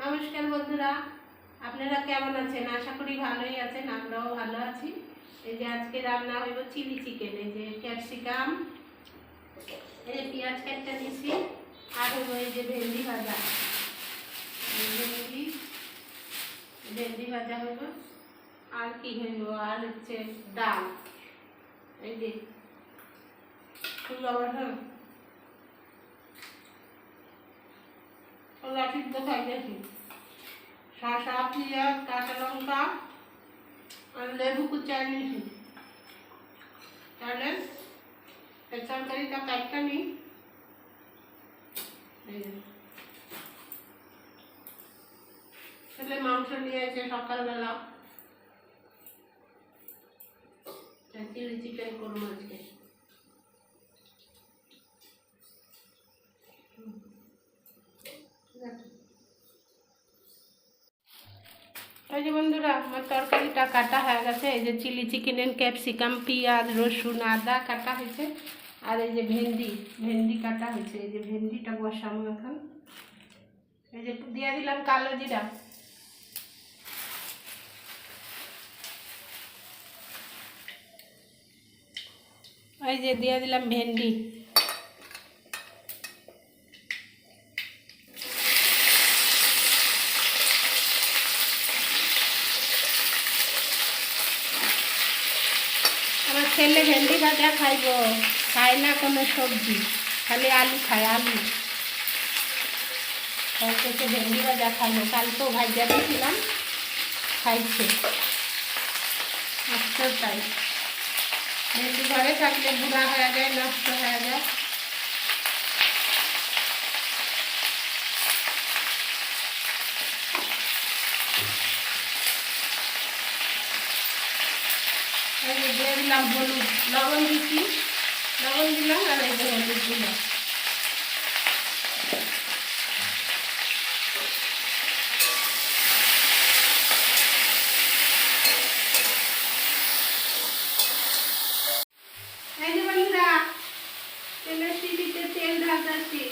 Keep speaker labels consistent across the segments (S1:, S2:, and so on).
S1: নমস্কার বন্ধুরা, আপনারা কেমন আছেন? আশা করি ভালোই আছেন, আমরাও ভালো আছি। এই যে আজকে রান্না হইব চিলি চিকেন। এই যে ক্যাপসিকাম, এই যে পেঁয়াজ কাটটা নিছি, আর হইব এই যে ভেন্ডি ভাজা। ভেন্ডি ভাজা হইব, আর কি হইব, আর হচ্ছে ডাল। এই যে সিদ্ধ খাইতেছি, শসা, পেঁয়াজ, কাঁচা লঙ্কা আর লেবু কুচায় নিয়েছি। তাহলে এই তরকারিটা কাটটা নিই। ছেলে মাংস নিয়ে এসে সকালবেলা চিলি চিকেন করবো আজকে। এই যে বন্ধুরা, আমার তরকারিটা কাটা হয়ে গেছে। এই যে চিলি চিকেনের ক্যাপসিকাম, পেঁয়াজ, রসুন, আদা কাটা হয়েছে, আর এই যে ভেন্ডি কাটা হয়েছে। এই যে ভেন্ডিটা বসাবো এখন। এই যে দিয়ে দিলাম কালো জিরা, এই যে দিয়ে দিলাম ভেন্ডি, আমার ছেলে ভেন্ডি ভাজা খাইব, খায় না কোনো সবজি, খালি আলু খায়। আলু খাইতেছে, ভেন্ডি ভাজা খাইব। কালকেও ভাজা দিয়েছিলাম, খাইছে। আজকেও তাই। ভেন্ডি ঘরে থাকলে বুড়া হয়ে যায়, নষ্ট হয়ে যায়। দিয়ে দিলাম হলুদ, লবণ দিচ্ছি, লবণ দিলাম, আর এই যে হলুদ দিলাম। এই যে বন্ধুরা, তেলের শিটিতে তেল ঢালতেছি।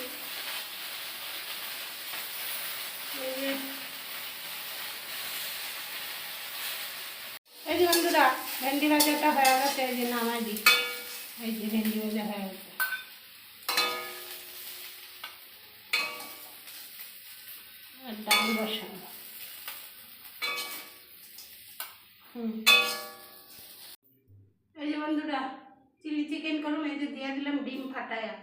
S1: এই যে বন্ধুরা, ভেন্ডি ভাজাটা হয়ে গেছে, এই যে নামাই দিই। এই যে ভেন্ডি ভাজা হয়ে গেছে, আর ডাল বসানো। এই যে বন্ধুরা, চিলি চিকেন করুন। এই যে দিয়ে দিলাম ডিম ফাটায়া।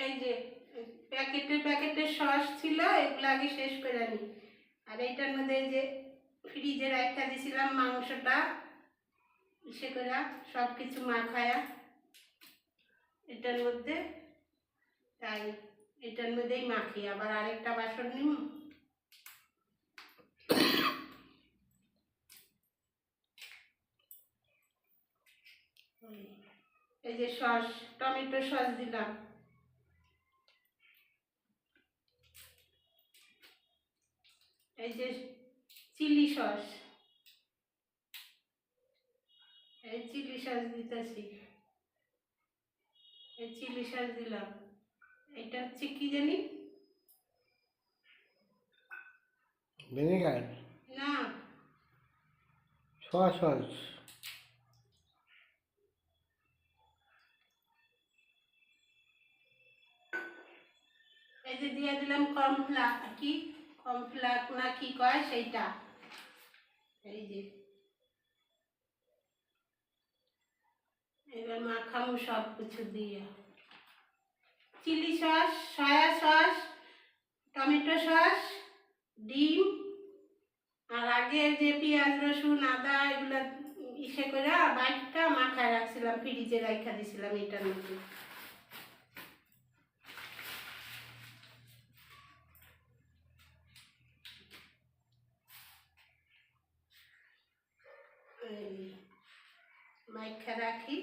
S1: এই যে প্যাকেটে সস ছিল, এগুলো আগে শেষ করে আনি। আর এইটার মধ্যে এই যে ফ্রিজে রাখা দিয়েছিলাম মাংসটা, সে করে সব কিছু মাখায়া এটার মধ্যে, তাই এটার মধ্যেই মাখি। আবার আরেকটা বাসন নিম। এই যে সস, টমেটো সস দিলাম। এই যে চিলি সস, এই চিলি সস দিতেছি। এই চিলি সস দিলাম। এটা হচ্ছে কি জানি,
S2: ভিনেগার
S1: না,
S2: সয়া সস।
S1: এই যে দিয়ে দিলাম কর্নফ্লাওয়ার, কি কর্নফ্লাওয়ার না কি কয় সেইটা। এই যে এবার মাখামু সব কিছু দিয়ে। Chilli sauce, soya sauce, tomato sauce, ডিম, আর আগে যে পেঁয়াজ, রসুন, আদা এগুলো ইসে করে বাইটটা মাখায় রাখছিলাম, ফ্রিজে রাখা দিয়েছিলাম এটার মধ্যে। মাইখা রাখি,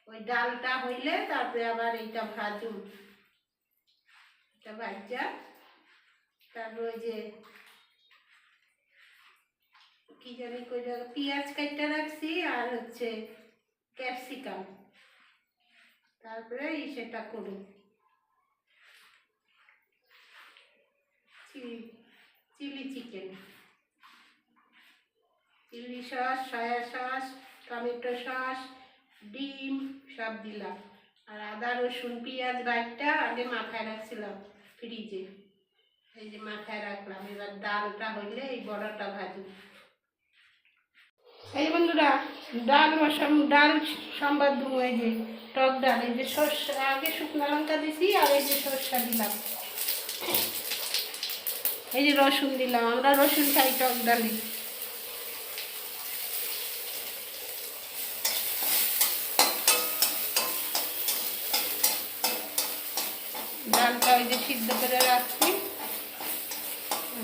S1: ওই ডালটা হইলে তারপরে আবার এইটা ভাজুম। এটা ভাজা, তারপর ওই যে কি জানি কইরা পেঁয়াজ কাটতে রাখছি আর হচ্ছে ক্যাপসিকাম, তারপরে সেটা করুন chilli chicken, chilli sauce, soya sauce, tomato sauce, ডিম সব দিলাম। আর আদা রসুন পেঁয়াজ বাইটটা আগে মাথায় রাখছিলাম ফ্রিজে, এই যে মাথায় রাখলাম। এবার ডালটা হইলে এই বড়াটা ভাজি। এই বন্ধুরা ডাল সম্বাদ দেবো। এই যে টক ডাল, এই যে সর্ষে আগে শুকনো লঙ্কা দিছি আর এই যে সর্ষা দিলাম, এই যে রসুন দিলাম, আমরা রসুন খাই টক ডালে। ডালটা ওই যে সিদ্ধ করে রাখছি,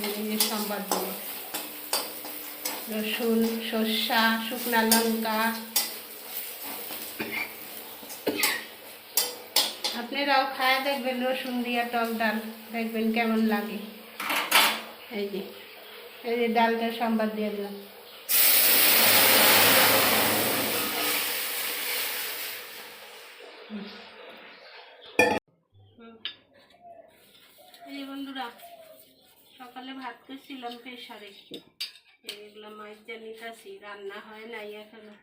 S1: এই যে সম্বাদ দেবো। রসুন, সর্ষা, শুকনা লঙ্কা, আপনারাও খায় দেখবেন রসুন দিয়া টক ডাল, দেখবেন কেমন লাগে। এই যে ডালটা সম্বাদ দিয়ে দিলাম। এই বন্ধুরা সকালে ভাত করছিলাম প্রেসারে, এগুলো মাছ জানিতাছি, রান্না হয় নাই এখনো।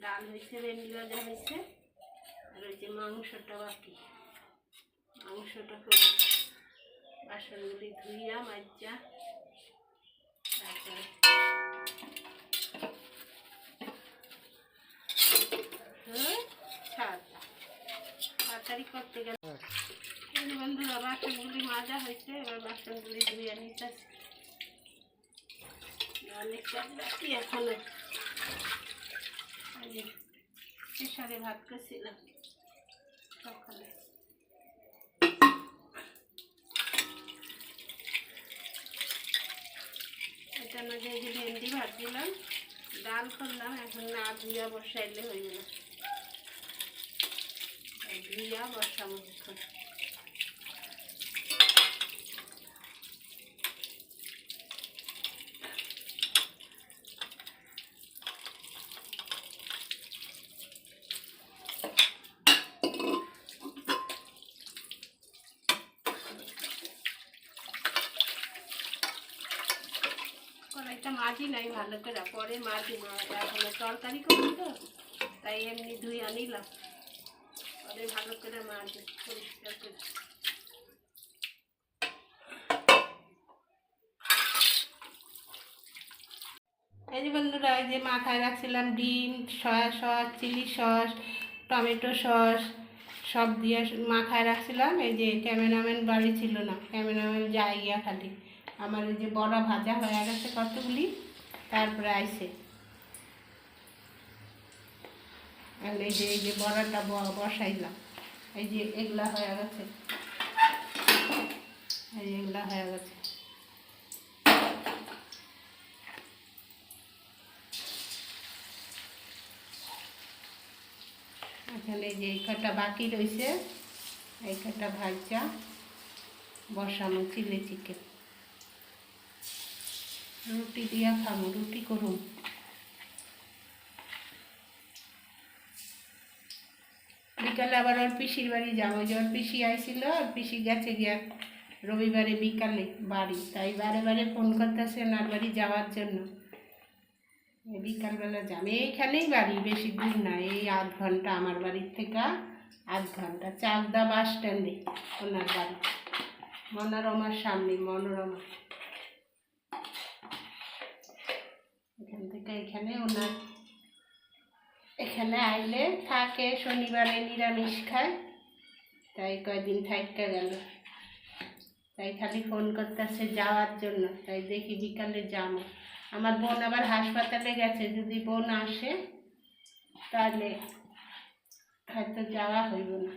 S1: ডাল হয়েছে, ভেন্ডি ভাজা হয়েছে, আর ওই যে মাংসটা বাকি, মাংসটা করে বাসনগুলি ধুইয়া মাজা, তারপরে তাড়াতাড়ি করতে গেলে। বন্ধুরা বাসনগুলি মাজা হয়েছে, এবার বাসনগুলি ধুইয়া নিতেছি, অনেক কাজ বাকি এখনো। প্রেসারে ভাত করছিলাম সকালে। এটার মধ্যে এই যে ভেন্ডি ভাজছিলাম, ডাল করলাম, এখন না ধুইয়া বসাইলে হয়ে গেল, ধুইয়া বসাবো। কড়াইটা মাজি নাই ভালো করে, পরে মাজি, এখন তরকারি করি তো তাই এমনি ধুই আনিলাম, পরে ভালো করে মাজি পরিষ্কার করে। এই যে বন্ধুরা এই যে মাথায় রাখছিলাম ডিম, soya sauce, chilli sauce, tomato sauce সব দিয়ে মাথায় রাখছিলাম। এই যে ক্যামেরাম্যান বাড়ি ছিল না, ক্যামেরাম্যান যায় গিয়া খালি। আমার এই যে বড়া ভাজা হয়ে গেছে কতগুলি, তারপরে আইসে এই যে বড়াটা বসাইলাম, এই যে এগুলা হয়ে গেছে, এই যে এগুলা হয়ে গেছে। এখানে যে এই কটা বাকি রয়েছে, এই কটা ভাজা বসানো চিলি চিকেন, রুটি দিয়া খাবো, রুটি করুন। বিকালে আবার ওর পিসির বাড়ি যাবো, যে ওর পিসি আইছিল, ওর পিসি গেছে গিয়া রবিবারে বিকালে বাড়ি, তাই বারে বারে ফোন করতেছে ওনার বাড়ি যাওয়ার জন্য। বিকালবেলা যাবে, এইখানেই বাড়ি, বেশি দূর না, এই আধ ঘন্টা আমার বাড়ির থেকে, আধ ঘন্টা, চাকদা বাস স্ট্যান্ডে ওনার বাড়ি, মনোরমার সামনে, মনোরমা। এখান থেকে এখানে ওনার, এখানে আইলে থাকে, শনিবারে নিরামিষ খায়, তাই কয়দিন থাকতে গেল, তাই খালি ফোন করতেছে যাওয়ার জন্য, তাই দেখি বিকালে যাবো। আমার বোন আবার হাসপাতালে গেছে, যদি বোন আসে তাহলে হয়তো যাওয়া হইব না।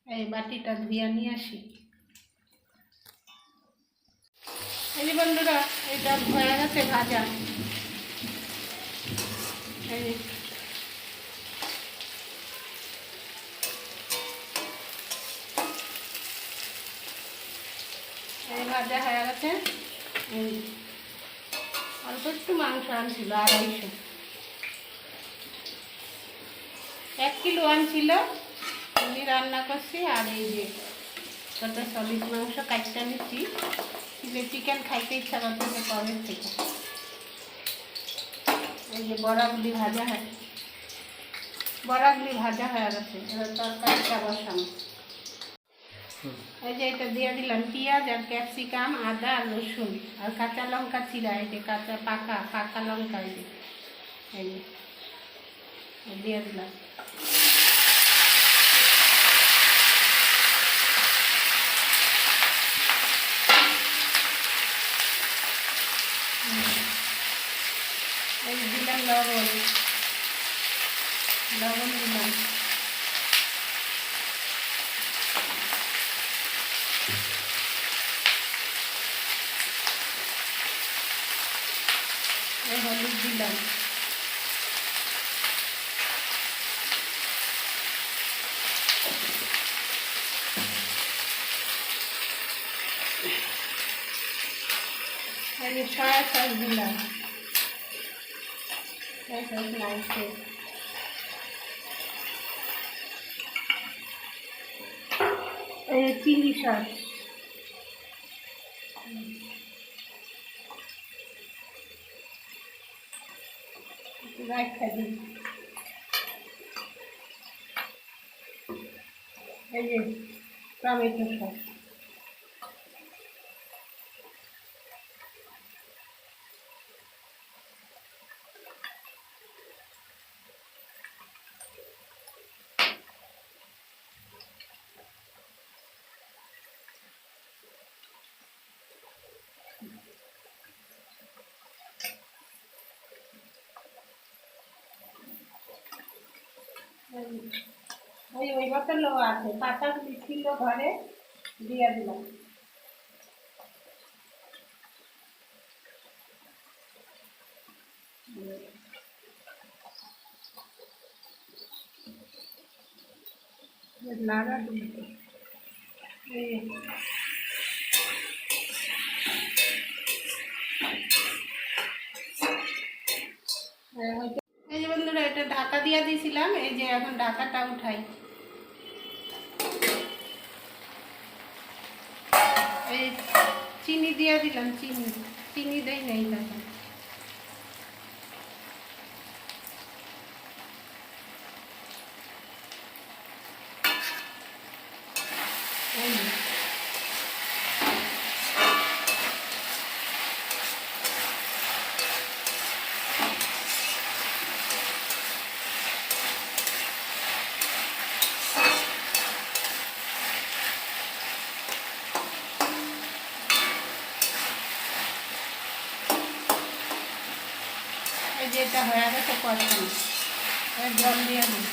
S1: এই বাটিটা ধুইয়া নিয়ে আসি। এই যে বন্ধুরা এটা হয়ে গেছে ভাজা, এই ভাজা হয়ে গেছে। অল্প একটু মাংস আনছিল 250, 1 কিলো আনছিল, আমি রান্না করছি। আর এই যে কত সলিড মাংস কাটটা নিচ্ছি, চিকেন খাইতে ইচ্ছা করতেছে কবের থেকে। এই যে বড়াগুলি ভাজা হয়ে গেছে, এবার তরকারিটা বসানো। এই যে এটা দিয়ে দিলাম পেঁয়াজ আর ক্যাপসিকাম, আদা আর রসুন আর কাঁচা লঙ্কা চিরা, এই যে কাঁচা পাকা লঙ্কা, এই যে দিয়ে দিলাম। এই দিলাম লবণ দিলাম। হলুদ দিলাম। সয়া সস দিলাম, চিলি সস, এই যে টমেটো সস। ওই বোতলও আছে, পাতা ছিল ঘরে, দিয়ে দিলাম। লাগা দিতে এই যে বন্ধুরা, এটা ঢাকা দিয়ে দিয়েছিলাম, এই যে এখন ঢাকাটা উঠাই। এই চিনি দিয়ে দিলাম, চিনি দেই নাই তখন। যেটা হয়ে গেছে কষানো, জল দিয়ে দিই।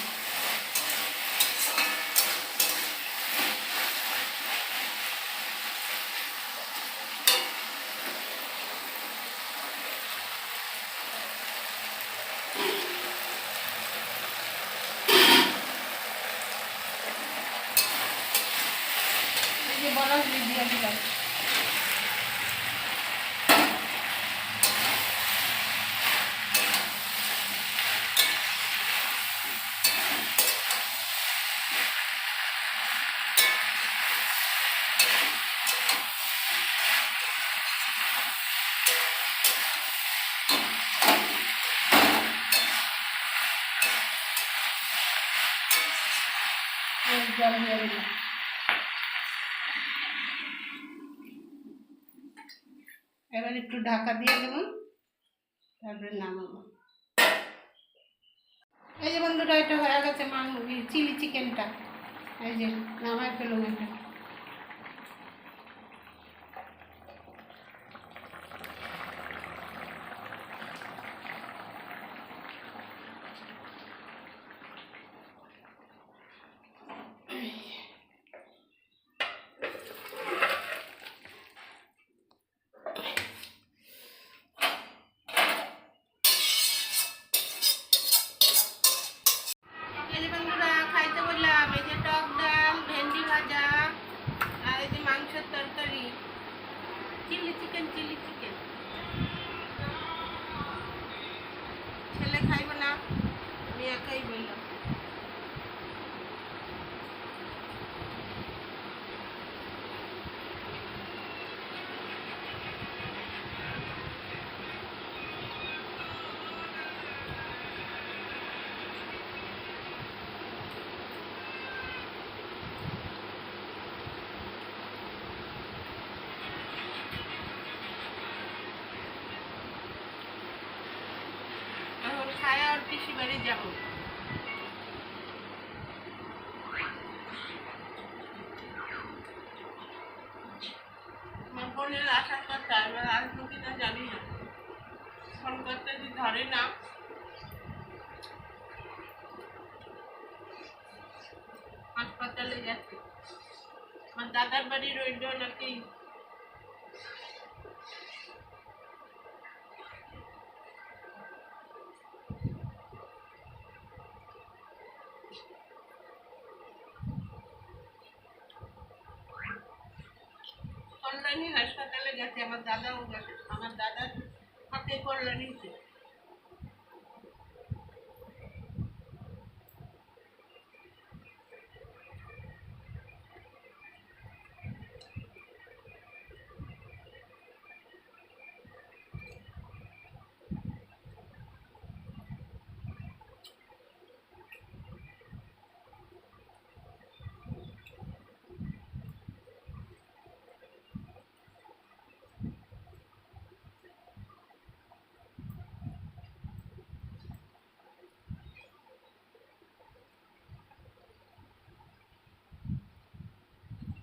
S1: এই যে বরফ দিয়ে দিলাম। জল দিয়ে দিলাম। এবার একটু ঢাকা দিয়ে দেবো, তারপরে নামাবো। এই যে বন্ধুরা, এটা হয়ে গেছে চিলি চিকেনটা, এই যে নামাই ফেলুন এটা। এই যে বন্ধুরা, খাইতে বললাম, এই যে টক ডাল, ভেন্ডি ভাজা, যাবো। আমার বোনের আসার কথা, এবার আসবো কিনা জানি না। ফোন করতে যদি ধরে না, হাসপাতালে গেছে। আমার দাদার বাড়ি রইল নাকি কল্যাণী হাসপাতালে গেছে। আমার দাদাও গেছে, আমার দাদার হাতে কল্যাণীতে।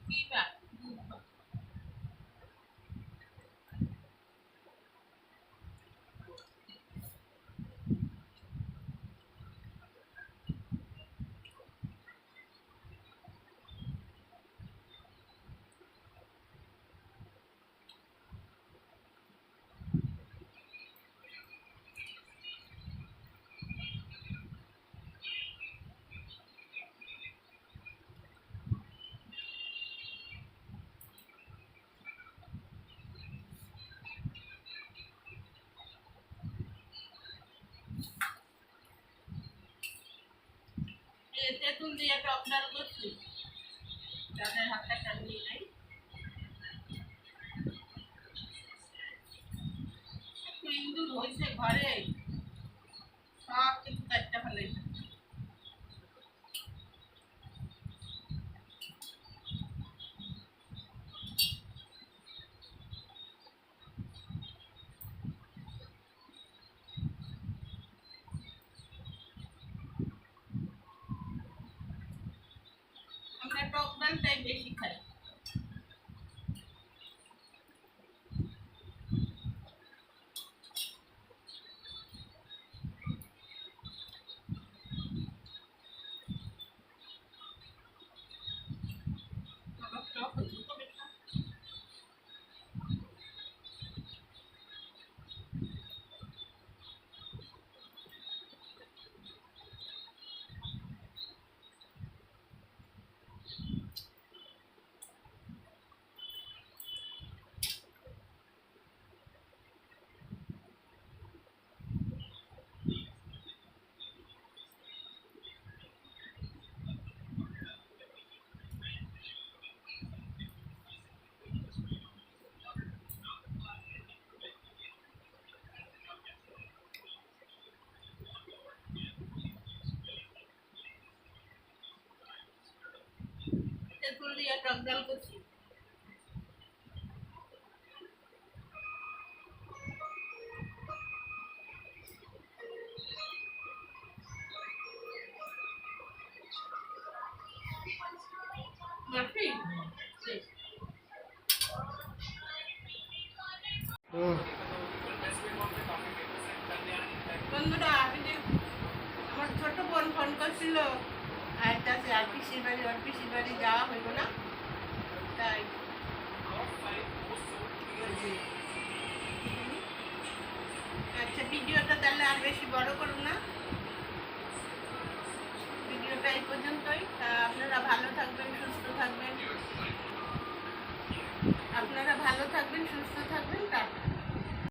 S1: কি বা তেঁতুল দিয়ে টক ডাল করছি, তাদের হাতটা টানিয়ে নাই। একটু ইন্দুর হয়েছে ঘরে, সব কিছু কাটতে ফেলেছে। আমরা টক ডালটাই বেশি খাই। আমার টক হয়েছে তো বেশি। তেঁতুল দিয়ে টক ডাল করছি। মাফি বন্ধুরা, আমি যে আমার ছোট বোন ফোন করছিল, আইতাছে আর পিসির বাড়ি, ওর পিসির বাড়ি যাওয়া হইব না, তাই আচ্ছা ভিডিওটা তাহলে আর বেশি বড় করুন না, ভিডিওটা এই পর্যন্তই। আপনারা ভালো থাকবেন, সুস্থ থাকবেন, আপনারা ভালো থাকবেন, সুস্থ থাকবেন।